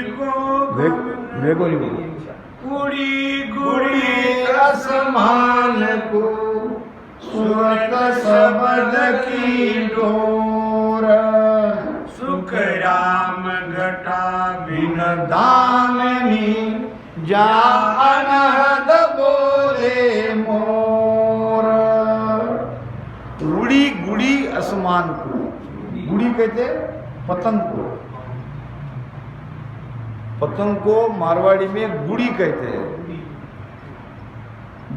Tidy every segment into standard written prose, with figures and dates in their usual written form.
वेगोली गुड़ी गुड़ी आसमान को सूरत शब्द की डोर, सुख राम घटा बिन दामिनी जा अनहद बोले मोर। गुड़ी गुड़ी आसमान को, गुड़ी कहते पतंग को, पतंग को मारवाड़ी में गुड़ी कहते हैं।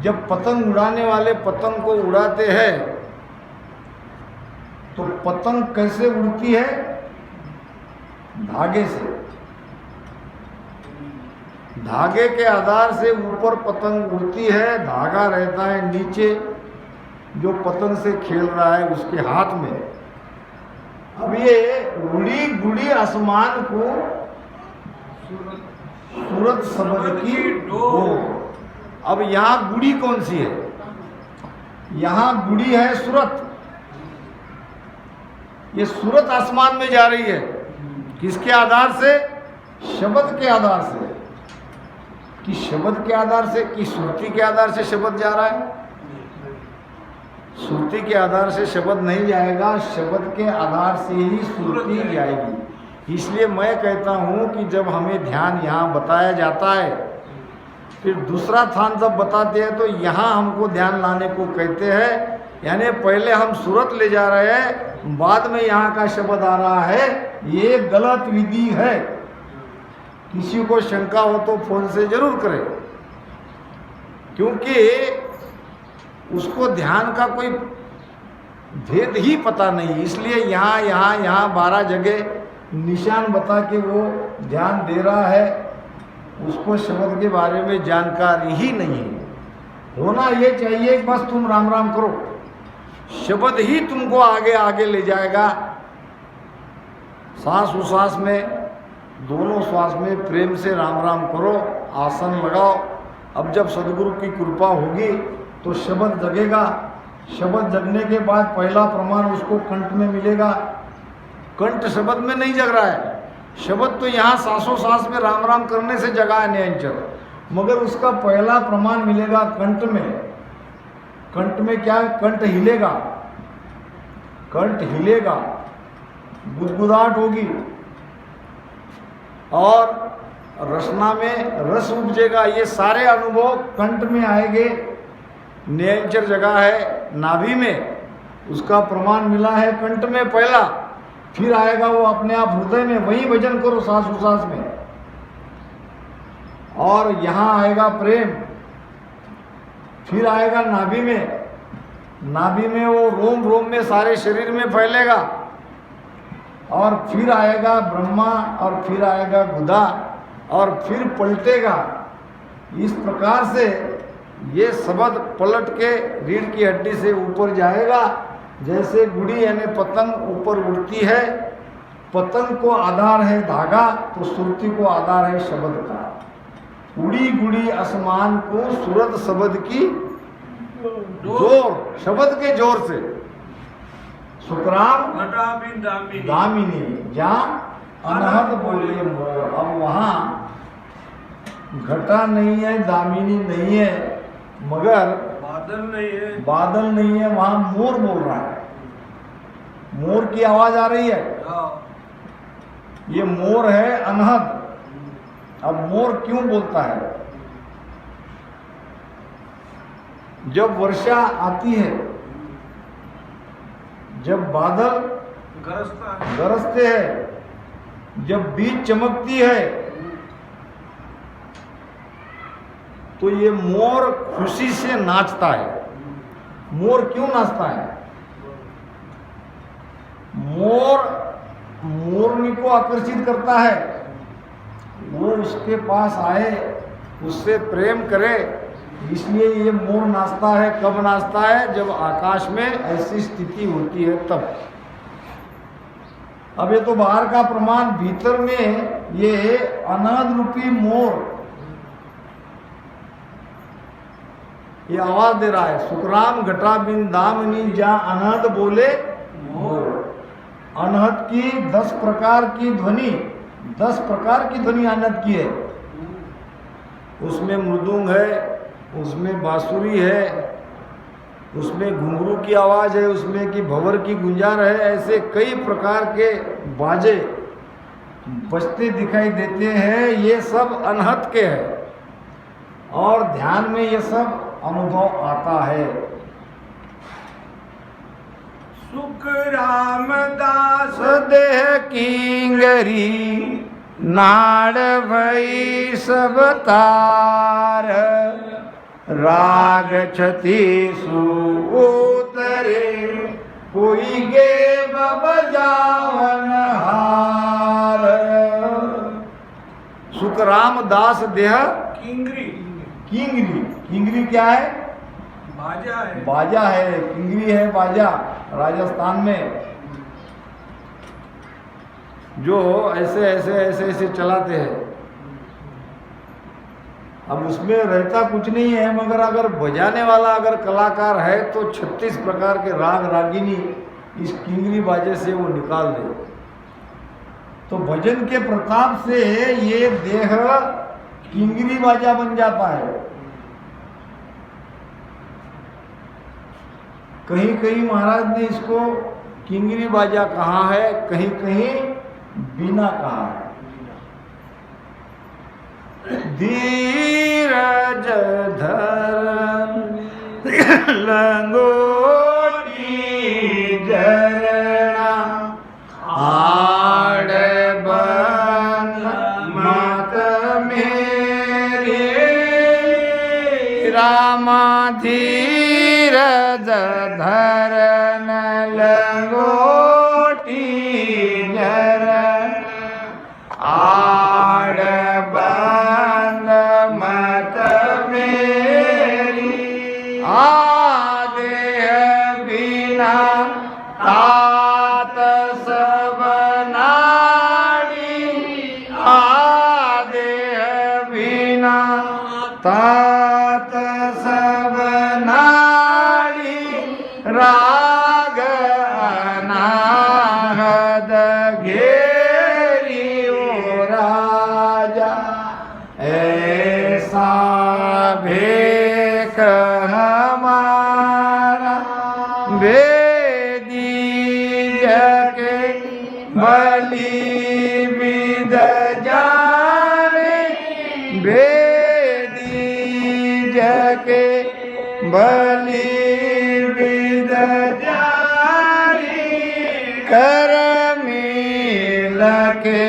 जब पतंग उड़ाने वाले पतंग को उड़ाते हैं तो पतंग कैसे उड़ती है? धागे से। धागे के आधार से ऊपर पतंग उड़ती है, धागा रहता है नीचे जो पतंग से खेल रहा है उसके हाथ में। अब ये गुड़ी गुड़ी आसमान को सूरत शब्द की डोर। अब यहाँ गुड़ी कौन सी है? यहाँ गुड़ी है सूरत। ये सूरत आसमान में जा रही है, किसके आधार से? शब्द के आधार से। कि शब्द के आधार से कि श्रुति के आधार से शब्द जा रहा है? श्रुति के आधार से शब्द नहीं जाएगा, शब्द के आधार से ही श्रुति जाएगी। इसलिए मैं कहता हूँ कि जब हमें ध्यान यहाँ बताया जाता है, फिर दूसरा स्थान जब बताते हैं तो यहाँ हमको ध्यान लाने को कहते हैं। यानी पहले हम सूरत ले जा रहे हैं, बाद में यहाँ का शब्द आ रहा है, ये गलत विधि है। किसी को शंका हो तो फोन से जरूर करें, क्योंकि उसको ध्यान का कोई भेद ही पता नहीं। इसलिए यहाँ यहाँ यहाँ 12 जगह निशान बता के वो ध्यान दे रहा है, उसको शब्द के बारे में जानकारी ही नहीं है। होना ये चाहिए बस तुम राम राम करो, शब्द ही तुमको आगे आगे ले जाएगा। सांस उसास में, दोनों श्वास में प्रेम से राम राम करो, आसन लगाओ। अब जब सदगुरु की कृपा होगी तो शब्द जगेगा। शब्द जगने के बाद पहला प्रमाण उसको कंठ में मिलेगा। कंठ शब्द में नहीं जग रहा है, शब्द तो यहाँ सांसों सांस में राम राम करने से जगा है निरंतर, मगर उसका पहला प्रमाण मिलेगा कंठ में। कंठ में क्या है? कंठ हिलेगा, कंठ हिलेगा, गुदगुदाहट होगी और रसना में रस उपजेगा। ये सारे अनुभव कंठ में आएंगे। निरंतर जगह है नाभि में, उसका प्रमाण मिला है कंठ में पहला, फिर आएगा वो अपने आप हृदय में। वही भजन करो सांस उसास में। और यहाँ आएगा प्रेम, फिर आएगा नाभि में। नाभि में वो रोम रोम में सारे शरीर में फैलेगा, और फिर आएगा ब्रह्मा, और फिर आएगा गुदा, और फिर पलटेगा। इस प्रकार से ये शब्द पलट के रीढ़ की हड्डी से ऊपर जाएगा। जैसे गुड़ी यानी पतंग ऊपर उड़ती है, पतंग को आधार है धागा, तो सुरती को आधार है शब्द का। उड़ी गुड़ी आसमान को सूरत शब्द की जोर, शब्द के जोर से। सुखराम दामिनी जहाँ अनहद बोले मोर। अब वहाँ घटा नहीं है, दामिनी नहीं है, मगर बादल नहीं है, वहाँ मोर बोल रहा है। मोर की आवाज आ रही है। ये मोर है अनहद। अब मोर क्यों बोलता है? जब वर्षा आती है, जब बादल गरजते हैं, जब बीज चमकती है, तो ये मोर खुशी से नाचता है। मोर क्यों नाचता है? मोर मोरनी को आकर्षित करता है, वो उसके पास आए, उससे प्रेम करे, इसलिए ये मोर नाचता है। कब नाचता है? जब आकाश में ऐसी स्थिति होती है तब। अब ये तो बाहर का प्रमाण, भीतर में ये अनहद रूपी मोर ये आवाज दे रहा है। सुखराम घटा बिन दामिनी जा अनहद बोले मोर। अनहद की 10 प्रकार की ध्वनि 10 प्रकार की ध्वनि आनंद की है। उसमें मृदुंग है, उसमें बांसुरी है, उसमें घुंघरू की आवाज़ है, उसमें की भंवर की गुंजार है। ऐसे कई प्रकार के बाजे बजते दिखाई देते हैं। ये सब अनहत के हैं और ध्यान में ये सब अनुभव आता है। सुख रामदास देह किंगरी नाड़ भई सब तार, राग छति सुतरे कोई गे बजावन हार। सुख रामदास देह किंगरी किंगरी। किंगरी क्या है? बाजा है। बाजा है, किंगरी है बाजा। राजस्थान में जो ऐसे ऐसे ऐसे ऐसे चलाते हैं। अब उसमें रहता कुछ नहीं है, मगर अगर बजाने वाला अगर कलाकार है तो 36 प्रकार के राग रागिनी इस किंगरी बाजे से वो निकाल दे। तो भजन के प्रताप से ये देह किंगरी बाजा बन जाता है। कहीं कहीं महाराज ने इसको किंगरी बाजा कहा है, कहीं कहीं बीना कहा है। धीरज धर लंगोटी जरना आड़बन मत मेरे रामा। धीरज धरन लंगोटी जरन आड़बन मत मेरी। आदेह बिना तात सब नाड़ी, आदेह बिना तात सब नाड़ी। राग अनाहद घेरी ओ राजा, ऐसा भेक हमारा वेदी जके बलि विद जाने। वेदी जके बलि विद जाने, कर मिल के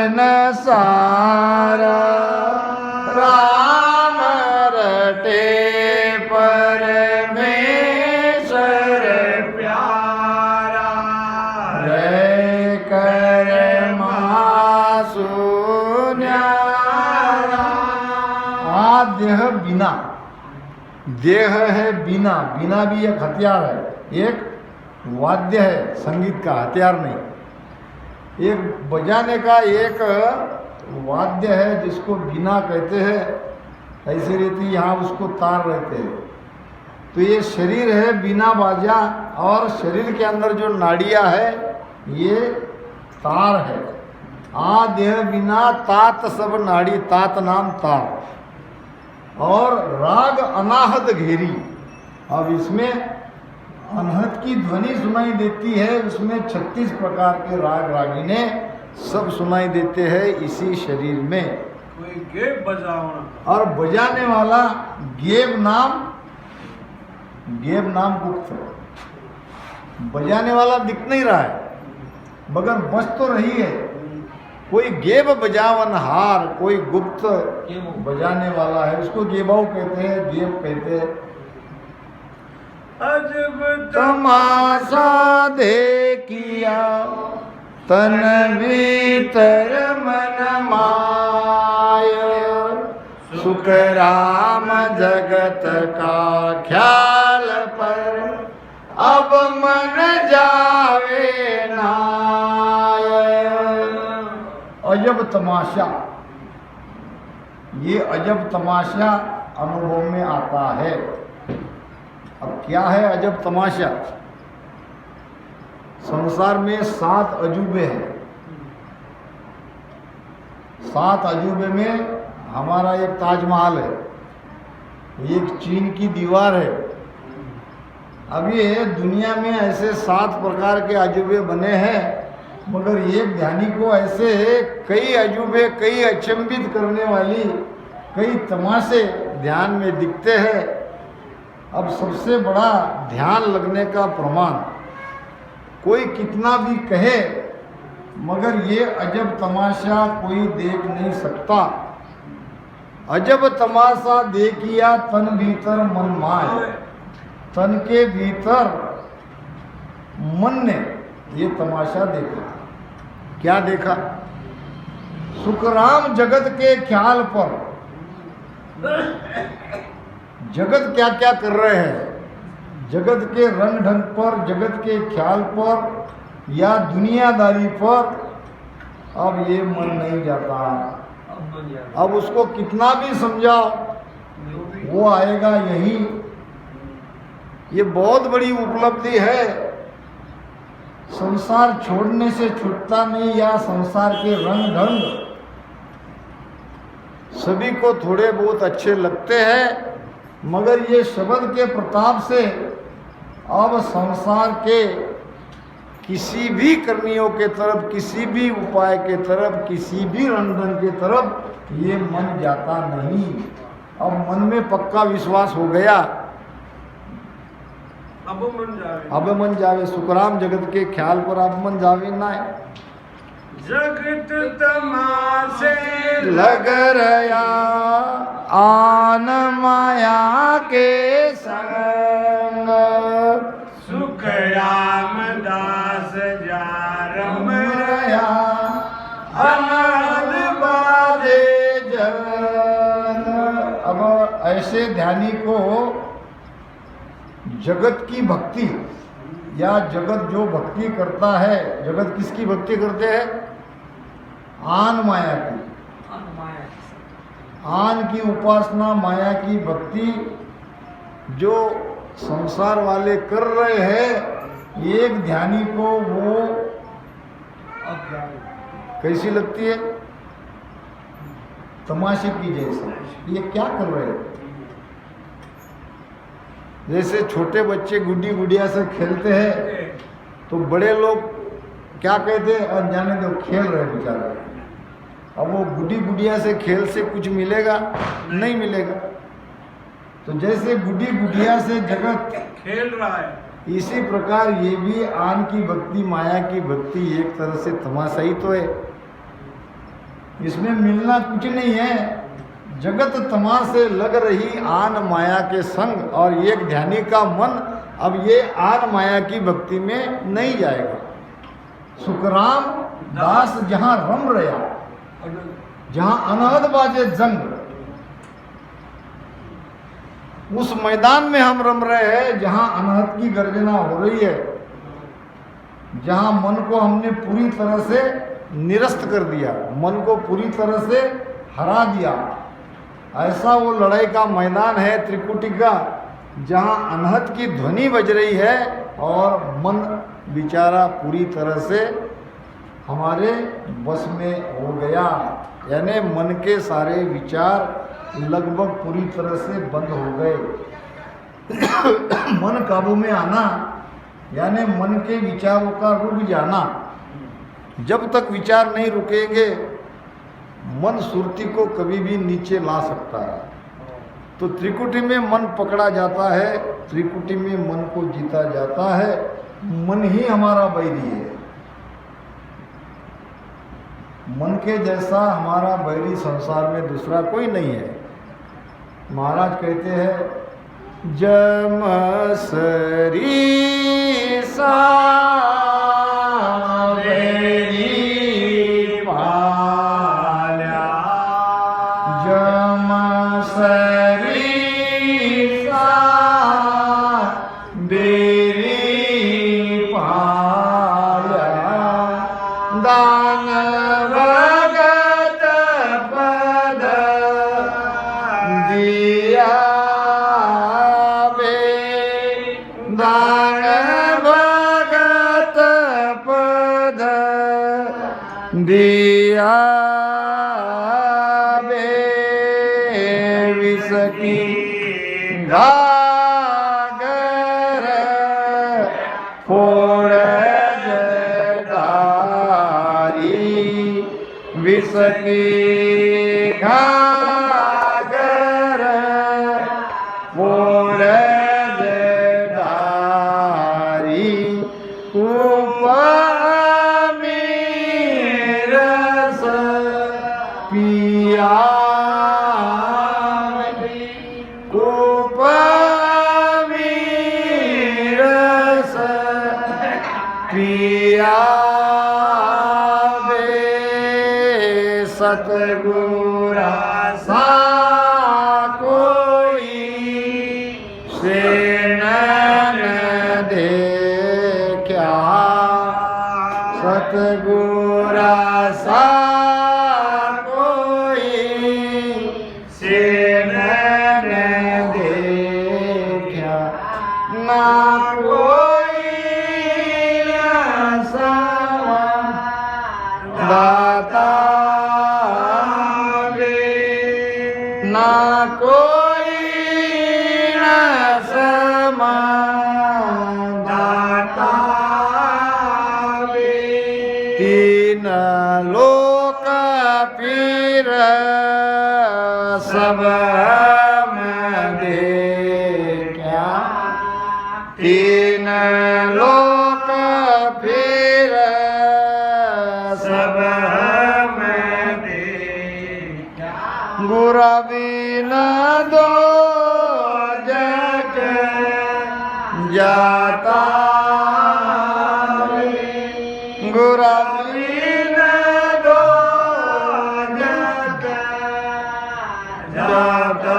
न सारा। राम रटे परमेश्वर प्यारा, रे कर मासु न्यारा। देह बिना, देह है बिना। बिना भी एक हथियार है, एक वाद्य है, संगीत का हथियार नहीं। एक बजाने का एक वाद्य है जिसको बिना कहते हैं। ऐसी रीति यहाँ उसको तार रहते हैं। तो ये शरीर है बिना बाजा, और शरीर के अंदर जो नाड़ियाँ है ये तार है। आ देह बिना तात सब नाड़ी, तात नाम तार। और राग अनाहत घेरी। अब इसमें अनहत की ध्वनि सुनाई देती है। उसमें 36 प्रकार के राग रागिने सब सुनाई देते हैं इसी शरीर में। कोई गेब बजावना, और बजाने वाला गेब नाम गुप्त है। बजाने वाला दिख नहीं रहा है मगर बज तो रही है। कोई गेब बजावन हार, कोई गुप्त बजाने वाला है, उसको गेबाऊ कहते हैं, गेब कहते हैं। अजब तमाशा देखिया तन भीतर मन माय, सुख राम जगत का ख्याल पर अब मन जावे नाय। अजब तमाशा, ये अजब तमाशा अनुभव में आता है। अब क्या है अजब तमाशा? संसार में 7 अजूबे हैं। 7 अजूबे में हमारा एक ताजमहल है, एक चीन की दीवार है। अब ये दुनिया में ऐसे 7 प्रकार के अजूबे बने हैं, मगर एक ध्यानी को ऐसे कई अजूबे, कई अचंभित करने वाली कई तमाशे ध्यान में दिखते हैं। अब सबसे बड़ा ध्यान लगने का प्रमाण, कोई कितना भी कहे मगर ये अजब तमाशा कोई देख नहीं सकता। अजब तमाशा देखिया तन भीतर मन माय, तन के भीतर मन ने ये तमाशा देखा। क्या देखा? सुखराम जगत के ख्याल पर, जगत क्या क्या कर रहे हैं, जगत के रंग ढंग पर, जगत के ख्याल पर या दुनियादारी पर अब ये मन नहीं जाता। अब उसको कितना भी समझाओ वो आएगा यही। ये बहुत बड़ी उपलब्धि है। संसार छोड़ने से छूटता नहीं, या संसार के रंग ढंग सभी को थोड़े बहुत अच्छे लगते हैं, मगर ये शब्द के प्रताप से अब संसार के किसी भी कर्मियों के तरफ, किसी भी उपाय के तरफ, किसी भी रंधन के तरफ ये मन जाता नहीं। अब मन में पक्का विश्वास हो गया। अब मन जावे सुखराम जगत के ख्याल पर, अब मन जावे ना। जगत तमाशे लग रहा आन माया के संग, सुख रामदास जा रम रया अनहद बाजे जन। अब ऐसे ध्यानी को जगत की भक्ति, या जगत जो भक्ति करता है, जगत किसकी भक्ति करते हैं? आन माया की, आन की उपासना, माया की भक्ति जो संसार वाले कर रहे हैं, एक ध्यानी को वो कैसी लगती है? तमाशे की जैसे। ये क्या कर रहे हैं? जैसे छोटे बच्चे गुड्डी गुड़िया से खेलते हैं तो बड़े लोग क्या कहते हैं? अनजाने दो, खेल रहे बेचारे। अब वो गुड्डी गुड़िया से खेल से कुछ मिलेगा? नहीं मिलेगा। तो जैसे गुड्डी गुड़िया से जगत खेल रहा है, इसी प्रकार ये भी आन की भक्ति, माया की भक्ति एक तरह से तमाशा ही तो है। इसमें मिलना कुछ नहीं है। जगत तमाशे लग रही आन माया के संग, और एक ध्यानी का मन अब ये आन माया की भक्ति में नहीं जाएगा। सुखराम दास जहां रम रहा, जहां अनहद बाजे जंग, उस मैदान में हम रम रहे हैं जहां अनहद की गर्जना हो रही है, जहां मन को हमने पूरी तरह से निरस्त कर दिया, मन को पूरी तरह से हरा दिया। ऐसा वो लड़ाई का मैदान है त्रिकुटी का, जहां अनहद की ध्वनि बज रही है और मन बेचारा पूरी तरह से हमारे बस में हो गया। यानी मन के सारे विचार लगभग पूरी तरह से बंद हो गए। मन काबू में आना यानी मन के विचारों का रुक जाना। जब तक विचार नहीं रुकेंगे मन सुरती को कभी भी नीचे ला सकता है। तो त्रिकुटी में मन पकड़ा जाता है, त्रिकुटी में मन को जीता जाता है। मन ही हमारा बैरी है। मन के जैसा हमारा बैरी संसार में दूसरा कोई नहीं है। महाराज कहते हैं जम सरी सा दिया विष की घागर फोड़ जटारी, विष की घागर फोड़ जटारी, उपमी रस पिया, उपमी रस पिया दे सतगुरा सा कोई से न देखा, सतगुरा सा कोई से न देखा, ना कोई समा दाता ना कोई समा दाता, तीन लोक पीर सब में देखा, तीन लोक पीर सब में देखा, गुरु बिना दो जग जाता, गुरु बिना दो जग जाता।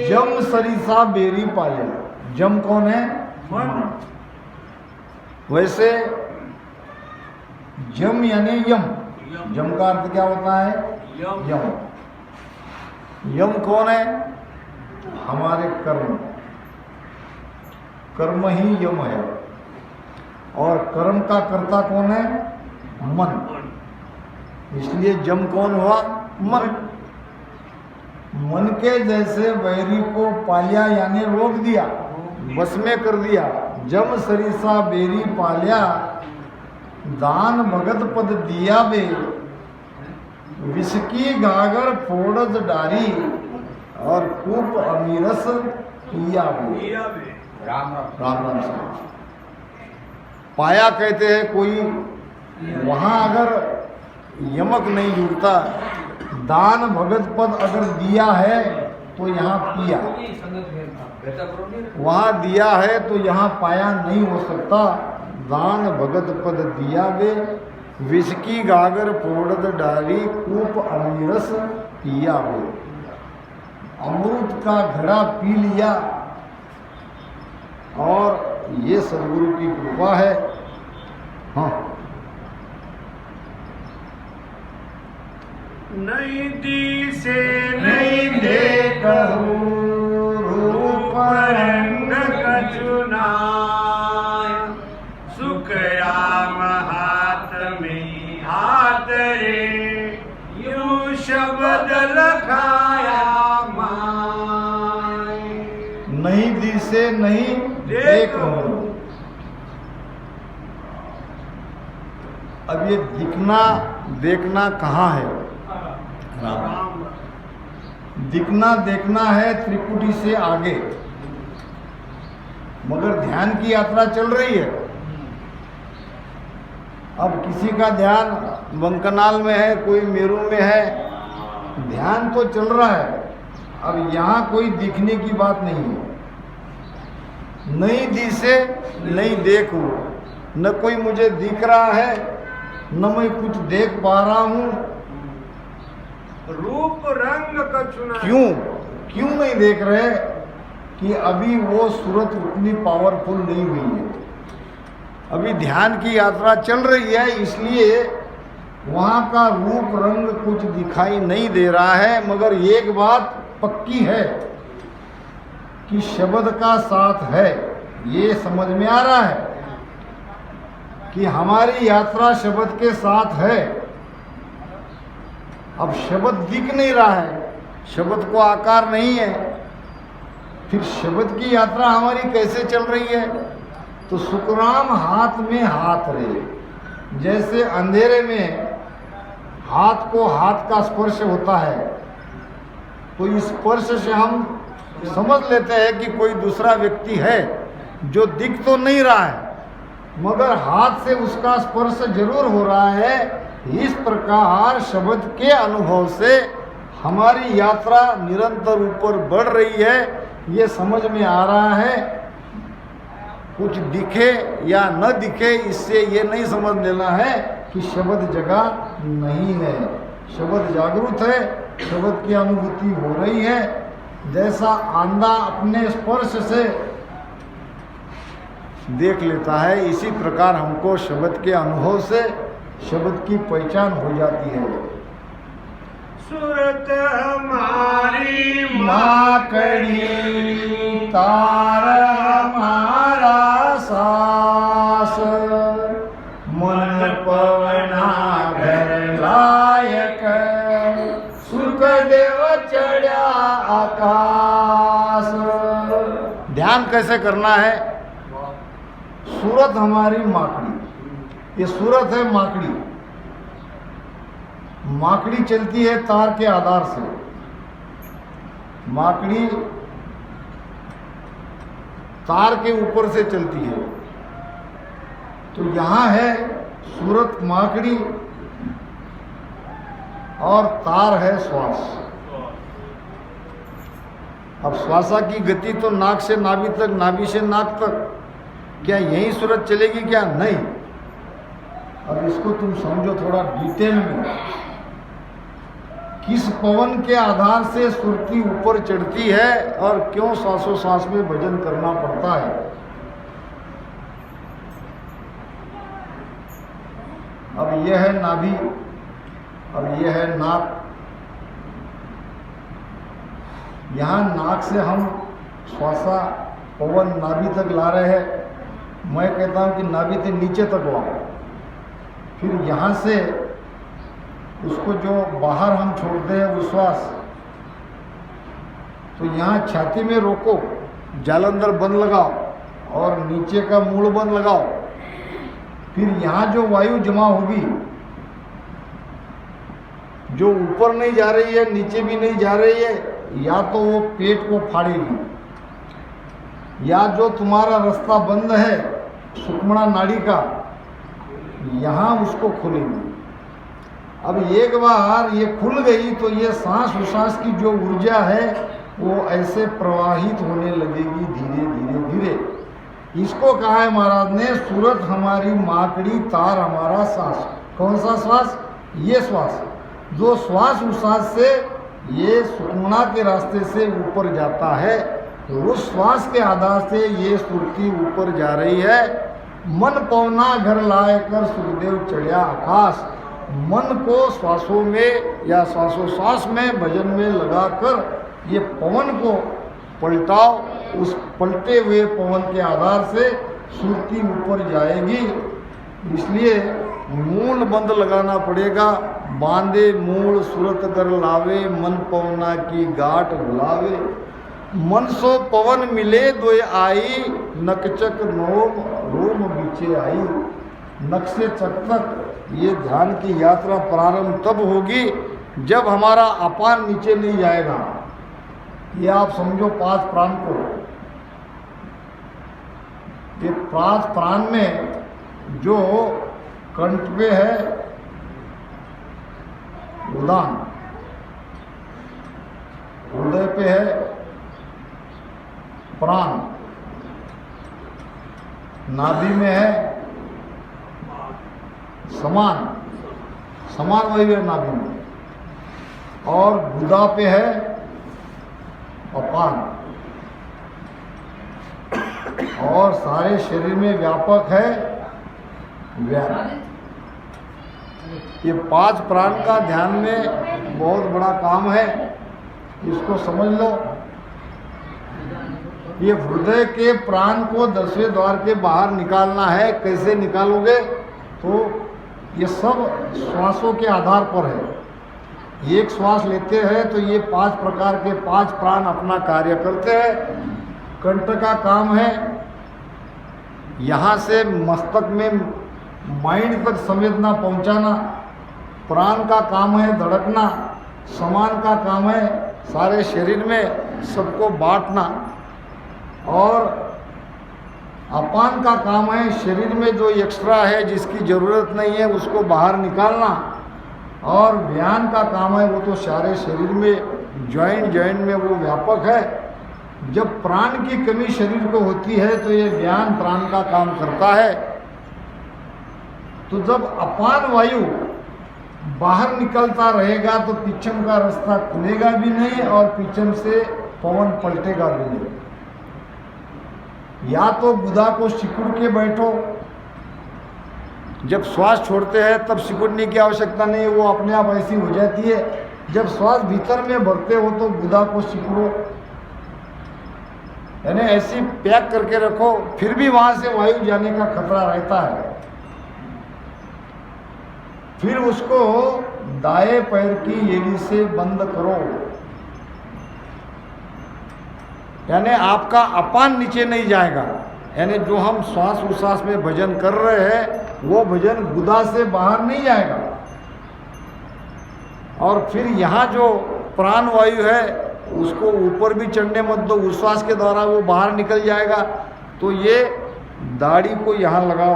जम सरिसा बेरी पाया, जम कौन है? मन। वैसे जम यानी यम, यम का अर्थ क्या होता है? यम। यम कौन है? हमारे कर्म, कर्म ही यम है। और कर्म का कर्ता कौन है? मन। इसलिए जम कौन हुआ? मन। मन के जैसे वैरी को पालिया यानी रोक दिया, बस में कर दिया। जम सरिसा बेरी पालिया, दान भगत पद दिया बे, विष की गागर फोड़ज डारी, और कूप अमीरस पिया बे। राम राम से पाया कहते हैं कोई, वहाँ अगर यमक नहीं जुड़ता, दान भगत पद अगर दिया है तो यहाँ पिया, वहाँ दिया है तो यहाँ पाया नहीं हो सकता। दान भगत पद दिया वे, विष की गागर फोड़द डाली, कूप अमीरस पिया वे। अमृत का घड़ा पी लिया, और ये सदगुरु की कृपा है। हाँ, नहीं दिसे नहीं देखहु रूप रंग कछु नाय, सुख राम हाथ में हाथ रे, यूं शब्द लखाया माय। नहीं दिसे नहीं देखहु। अब ये दिखना देखना कहाँ है? राम। दिखना देखना है त्रिकुटी से आगे, मगर ध्यान की यात्रा चल रही है। अब किसी का ध्यान बंकनाल में है, कोई मेरू में है, ध्यान तो चल रहा है। अब यहाँ कोई दिखने की बात नहीं है। नहीं दिसे नहीं देखो, न कोई मुझे दिख रहा है, न मैं कुछ देख पा रहा हूँ। रूप रंग कछु नाय। क्यों नहीं देख रहे? कि अभी वो सूरत उतनी पावरफुल नहीं हुई है, अभी ध्यान की यात्रा चल रही है, इसलिए वहाँ का रूप रंग कुछ दिखाई नहीं दे रहा है। मगर एक बात पक्की है कि शब्द का साथ है, ये समझ में आ रहा है कि हमारी यात्रा शब्द के साथ है। अब शब्द दिख नहीं रहा है, शब्द को आकार नहीं है, फिर शब्द की यात्रा हमारी कैसे चल रही है? तो सुखराम हाथ में हाथ रहे, जैसे अंधेरे में हाथ को हाथ का स्पर्श होता है, तो इस स्पर्श से हम समझ लेते हैं कि कोई दूसरा व्यक्ति है जो दिख तो नहीं रहा है, मगर हाथ से उसका स्पर्श जरूर हो रहा है। इस प्रकार शब्द के अनुभव से हमारी यात्रा निरंतर ऊपर बढ़ रही है, ये समझ में आ रहा है। कुछ दिखे या न दिखे, इससे ये नहीं समझ लेना है कि शब्द जगह नहीं है। शब्द जागरूक है, शब्द की अनुभूति हो रही है। जैसा अंधा अपने स्पर्श से देख लेता है, इसी प्रकार हमको शब्द के अनुभव से शब्द की पहचान हो जाती है। सूरत हमारी माकड़ी तार हमारा सास, मन पवना घर लायक, सुखदेव चढ़ा आकाश। ध्यान कैसे करना है? सूरत हमारी माकड़ी, ये सूरत है माकड़ी। माकड़ी चलती है तार के आधार से। माकड़ी तार के ऊपर से चलती है। तो यहाँ है सूरत माकड़ी और तार है श्वास। अब श्वासा की गति तो नाक से नाभि तक, नाभि से नाक तक, क्या यही सूरत चलेगी? क्या नहीं। अब इसको तुम समझो थोड़ा डिटेल में, किस पवन के आधार से सुरती ऊपर चढ़ती है और क्यों श्वासोश्वास में भजन करना पड़ता है। अब यह है नाभि, अब यह है नाक। यहाँ नाक से हम श्वासा पवन नाभि तक ला रहे हैं। मैं कहता हूँ कि नाभि से नीचे तक लाओ, फिर यहाँ से उसको जो बाहर हम छोड़ते हैं वो श्वास, तो यहाँ छाती में रोको, जालंधर बंद लगाओ और नीचे का मूल बंद लगाओ। फिर यहाँ जो वायु जमा होगी, जो ऊपर नहीं जा रही है, नीचे भी नहीं जा रही है, या तो वो पेट को फाड़ेगी, या जो तुम्हारा रास्ता बंद है सुषुम्ना नाड़ी का, यहाँ उसको खोलेगी। अब एक बार ये खुल गई तो ये सांस उसास की जो ऊर्जा है वो ऐसे प्रवाहित होने लगेगी धीरे धीरे धीरे। इसको कहा है महाराज ने, सूरत हमारी माकड़ी तार हमारा सांस। कौन सा श्वास? ये श्वास, जो श्वास उसास से ये सुषुम्ना के रास्ते से ऊपर जाता है, तो उस श्वास के आधार से ये सुरती ऊपर जा रही है। मन पवना घर लाए कर सुखदेव चढ़िया आकाश। मन को श्वासों में या श्वासोश्वास में भजन में लगाकर ये पवन को पलटाओ। उस पलटे हुए पवन के आधार से सुरती ऊपर जाएगी। इसलिए मूल बंद लगाना पड़ेगा। बांधे मूल सूरत कर लावे, मन पवना की गांठ बुलावे। मन सो पवन मिले दोय आई, नकचक नोम रोम बीचे आई। नक से चक तक ये ध्यान की यात्रा प्रारंभ तब होगी जब हमारा अपान नीचे नहीं जाएगा। ये आप समझो 5 प्राण को। ये 5 प्राण में जो कंठ पे है उदान, हृदय पे है प्राण, नाभि में है समान, समान वायु है नाभि में, और गुदा पे है अपान, और सारे शरीर में व्यापक है व्यान। ये 5 प्राण का ध्यान में बहुत बड़ा काम है, इसको समझ लो। ये हृदय के प्राण को 10वें द्वार के बाहर निकालना है। कैसे निकालोगे? तो ये सब श्वासों के आधार पर है। एक श्वास लेते हैं तो ये 5 प्रकार के 5 प्राण अपना कार्य करते हैं। कंठ का काम है यहाँ से मस्तक में माइंड तक संवेदना पहुँचाना। प्राण का काम है धड़कना। समान का काम है सारे शरीर में सबको बांटना। और अपान का काम है शरीर में जो एक्स्ट्रा है जिसकी ज़रूरत नहीं है उसको बाहर निकालना। और व्यान का काम है वो तो सारे शरीर में जॉइंट में वो व्यापक है। जब प्राण की कमी शरीर को होती है तो ये व्यान प्राण का काम करता है। तो जब अपान वायु बाहर निकलता रहेगा तो पिछम का रास्ता खुलेगा भी नहीं और पिछम से पवन पलटेगा भी नहीं। या तो गुदा को सिकुड़ के बैठो, जब श्वास छोड़ते हैं तब सिकुड़ने की आवश्यकता नहीं, वो अपने आप ऐसी हो जाती है। जब श्वास भीतर में भरते हो तो गुदा को सिकुड़ो, यानी ऐसी पैक करके रखो, फिर भी वहां से वायु जाने का खतरा रहता है। फिर उसको दाएं पैर की एड़ी से बंद करो, यानी आपका अपान नीचे नहीं जाएगा। यानी जो हम श्वास उश्वास में भजन कर रहे हैं वो भजन गुदा से बाहर नहीं जाएगा। और फिर यहाँ जो प्राण वायु है उसको ऊपर भी चढ़ने मत दो, उश्वास के द्वारा वो बाहर निकल जाएगा। तो ये दाढ़ी को यहाँ लगाओ,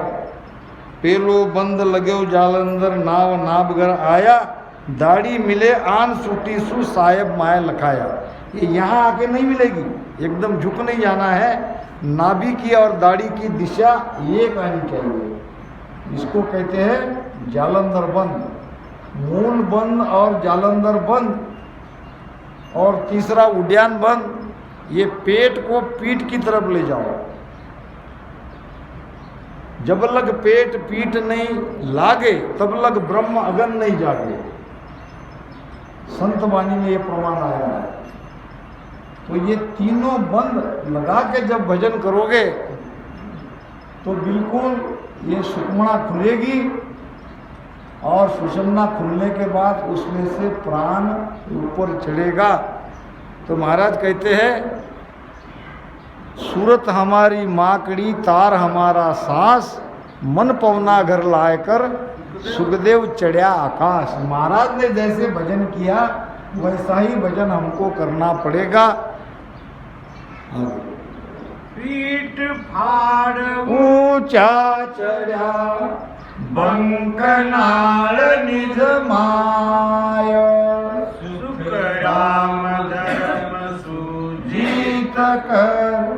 पेलो बंद लगो जालंदर नाव नाबगर आया, दाढ़ी मिले आन सूटी सु साहेब माया लखाया। ये यहाँ आके नहीं मिलेगी, एकदम झुक नहीं जाना है। नाभि की और दाढ़ी की दिशा एक आनी चाहिए। इसको कहते हैं जालंधर बंद, मूल बंद और जालंधर बंद। और तीसरा उड्यान बंद। ये पेट को पीठ की तरफ ले जाओ, जब लग पेट पीठ नहीं लागे तब लग ब्रह्म अगन नहीं जागे। संत वाणी में ये प्रमाण आया है। तो ये तीनों बंद लगा के जब भजन करोगे तो बिल्कुल ये सुषुम्ना खुलेगी और सुषुम्ना खुलने के बाद उसमें से प्राण ऊपर चढ़ेगा। तो महाराज कहते हैं सूरत हमारी माकड़ी तार हमारा सांस, मन पवना घर लाए कर सुखदेव चढ़िया आकाश। महाराज ने जैसे भजन किया वैसा ही भजन हमको करना पड़ेगा। पीठ फाड़ ऊंचा चढ़ा बंकनाल निज माय, सुख राम धर्म सूझी कर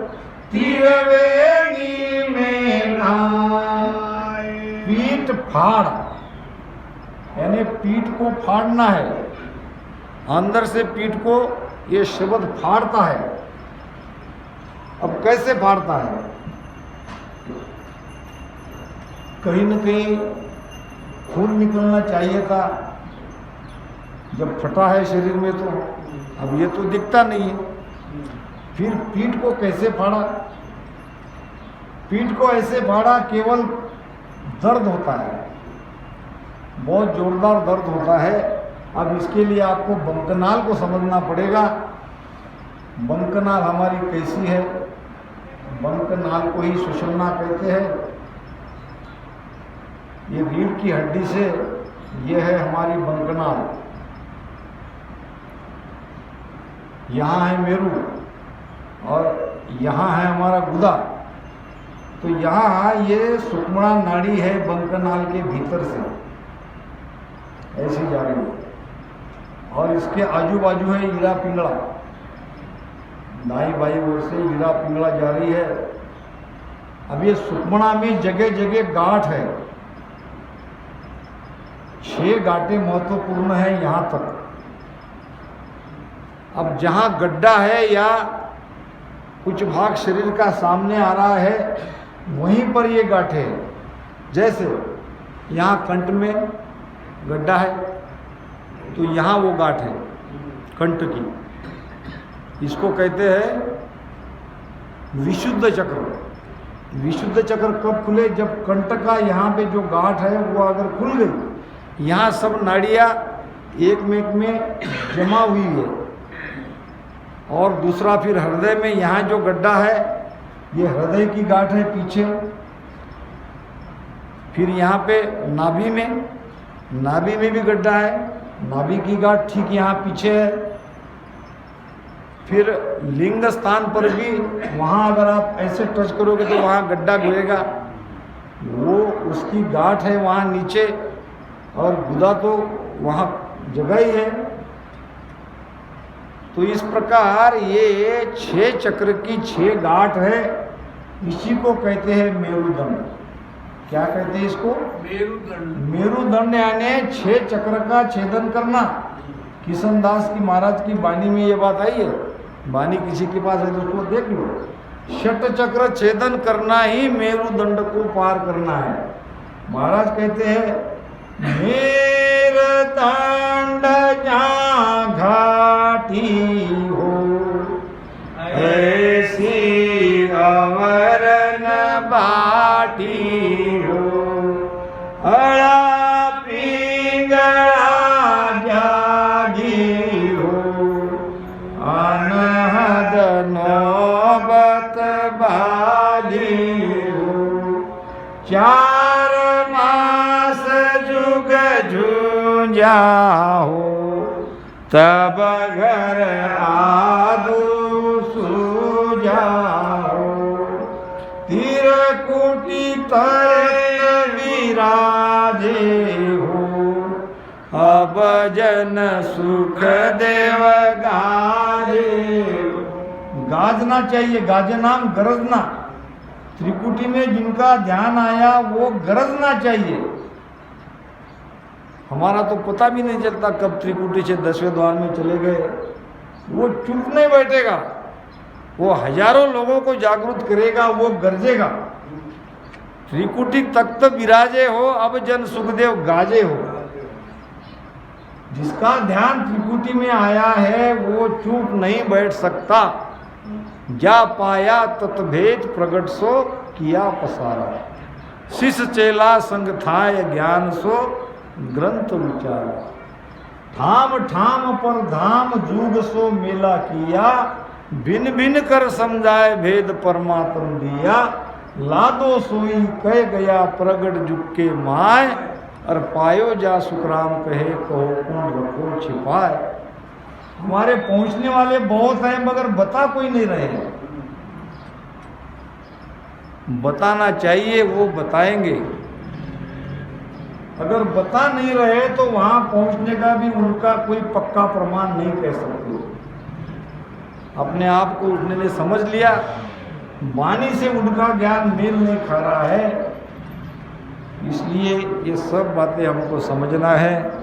तिरवेणी में नाय। पीठ फाड़ यानी पीठ को फाड़ना है, अंदर से पीठ को ये शब्द फाड़ता है। अब कैसे फाड़ता है? कहीं न कहीं खून निकलना चाहिए था, जब फटा है शरीर में तो अब ये तो दिखता नहीं है। फिर पीठ को कैसे फाड़ा? पीठ को ऐसे फाड़ा, केवल दर्द होता है, बहुत जोरदार दर्द होता है। अब इसके लिए आपको बंकनाल को समझना पड़ेगा। बंकनाल हमारी कैसी है? बंकनाल को ही सुषुम्ना कहते हैं। ये रीढ़ की हड्डी से ये है हमारी बंकनाल। यहाँ है मेरू और यहाँ है हमारा गुदा। तो यहाँ ये सुषुम्ना नाड़ी है बंकनाल के भीतर से ऐसी जा रही है और इसके आजू बाजू है ईड़ा पिंगला, दाई बाई ओर से ईड़ा पिंगला जा रही है। अब ये सुषुम्ना में जगह जगह गांठ है, 6 गांठें महत्वपूर्ण है यहाँ तक। अब जहाँ गड्ढा है या कुछ भाग शरीर का सामने आ रहा है वहीं पर ये गांठें है। जैसे यहाँ कंठ में गड्ढा है तो यहाँ वो गांठ है कंठ की, इसको कहते हैं विशुद्ध चक्र। विशुद्ध चक्र कब खुले? जब कंठ का यहाँ पे जो गांठ है वो अगर खुल गई, यहाँ सब नाड़ियाँ एक में जमा हुई है, और दूसरा फिर हृदय में, यहाँ जो गड्ढा है ये हृदय की गांठ है पीछे। फिर यहाँ पे नाभि में भी गड्ढा है, नाभि की गांठ ठीक यहाँ पीछे है। फिर लिंग स्थान पर भी वहाँ अगर आप ऐसे टच करोगे तो वहाँ गड्ढा गिरेगा, वो उसकी गांठ है वहाँ नीचे, और गुदा तो वहाँ जगह ही है। तो इस प्रकार ये 6 चक्र की 6 गांठ है, इसी को कहते हैं मेरुदंड। क्या कहते हैं इसको? मेरुदंड यानी 6 चक्र का छेदन करना। किशन दास की महाराज की वाणी में ये बात आई है, वाणी किसी के पास है तो उसको देख लो। 6 चक्र छेदन करना ही मेरुदंड को पार करना है। महाराज कहते हैं मेरुदंड जहाँ घाटी हो, ऐसी अमर न बाटी हो, अड़ा पिंगला जागी हो, अनहद नौबत बाली हो, 4 मास जुग झूंझा हो, तब घर आदू सूझा हो, तीरकुटी तर विराजे हो, अब जन सुख देव गाजे। गाजना चाहिए, गाजे नाम गरजना। त्रिकुटी में जिनका ध्यान आया वो गरजना चाहिए। हमारा तो पता भी नहीं चलता कब त्रिकुटी से 10वें द्वार में चले गए। वो चुप नहीं बैठेगा, वो हजारों लोगों को जागरूक करेगा, वो गरजेगा। त्रिकुटी तख्त विराजे हो, अब जन सुखदेव गाजे हो। जिसका ध्यान त्रिकुटी में आया है वो चुप नहीं बैठ सकता। जा पाया तत्भेद प्रगट सो किया पसारा, शिष चेला संग थाय ज्ञान सो ग्रंथ विचारा। ठाम ठाम पर धाम जुग सो मेला किया, भिन्न भिन्न कर समझाए भेद परमात्म दिया। लादो सोई कह गया प्रगट जुग के माय, और पायो जा सुखराम कहे कहो कौन रखो छिपाए। हमारे पहुंचने वाले बहुत हैं मगर बता कोई नहीं रहे। बताना चाहिए, वो बताएंगे। अगर बता नहीं रहे तो वहां पहुंचने का भी उनका कोई पक्का प्रमाण नहीं कह सकते। अपने आप को उसने समझ लिया, वाणी से उनका ज्ञान मेल नहीं खा रहा है। इसलिए ये सब बातें हमको समझना है।